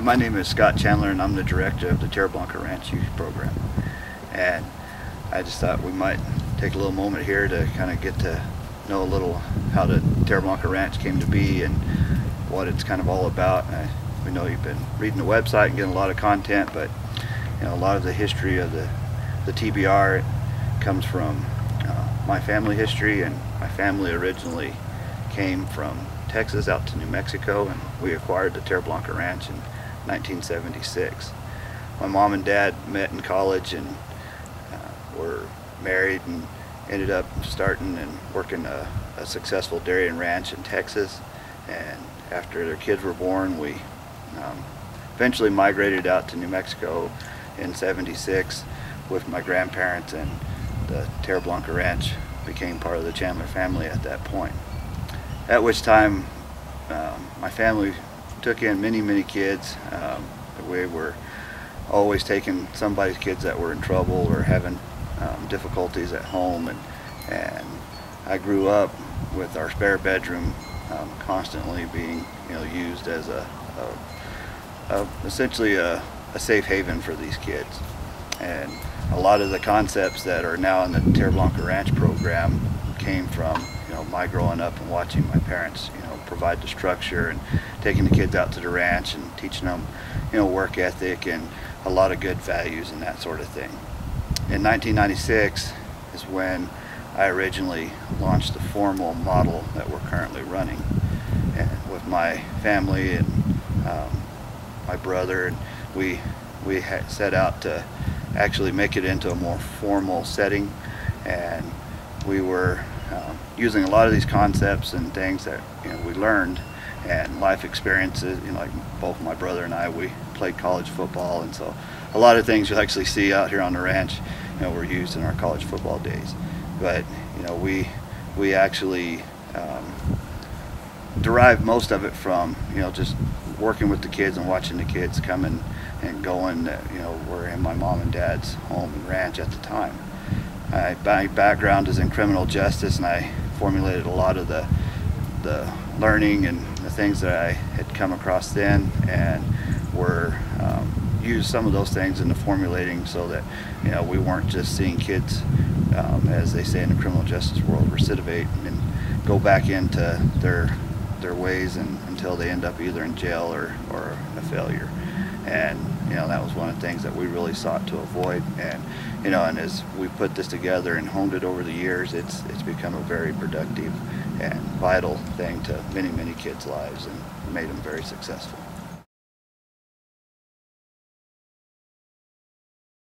my name is Scott Chandler, and I'm the director of the Tierra Blanca Ranch Youth Program. And I just thought we might take a little moment here to kind of get to know a little how the Tierra Blanca Ranch came to be and what it's kind of all about. We know you've been reading the website and getting a lot of content, but a lot of the history of the TBR comes from my family history, and my family originally came from Texas out to New Mexico, and we acquired the Tierra Blanca Ranch in 1976. My mom and dad met in college and were married and ended up starting and working a successful dairy and ranch in Texas. And after their kids were born, we eventually migrated out to New Mexico in '76 with my grandparents, and the Tierra Blanca Ranch became part of the Chandler family at that point. At which time my family took in many kids. We were always taking somebody's kids that were in trouble or having difficulties at home, and I grew up with our spare bedroom constantly being used as essentially a safe haven for these kids. And a lot of the concepts that are now in the Tierra Blanca Ranch program came from my growing up and watching my parents provide the structure and taking the kids out to the ranch and teaching them work ethic and a lot of good values and that sort of thing. In 1996 is when I originally launched the formal model that we're currently running, and with my family and my brother, and we set out to actually make it into a more formal setting. And we were using a lot of these concepts and things that we learned and life experiences. Like both my brother and I, we played college football, and so a lot of things you'll actually see out here on the ranch were used in our college football days. But we actually derived most of it from just working with the kids and watching the kids coming and going. We're in my mom and dad's home and ranch at the time. My background is in criminal justice, and I formulated a lot of the learning and the things that I had come across then, and were used some of those things into formulating so that we weren't just seeing kids, as they say in the criminal justice world, recidivate and go back into their ways until they end up either in jail or a failure. And that was one of the things that we really sought to avoid. And and as we put this together and honed it over the years, it's become a very productive and vital thing to many kids' lives and made them very successful.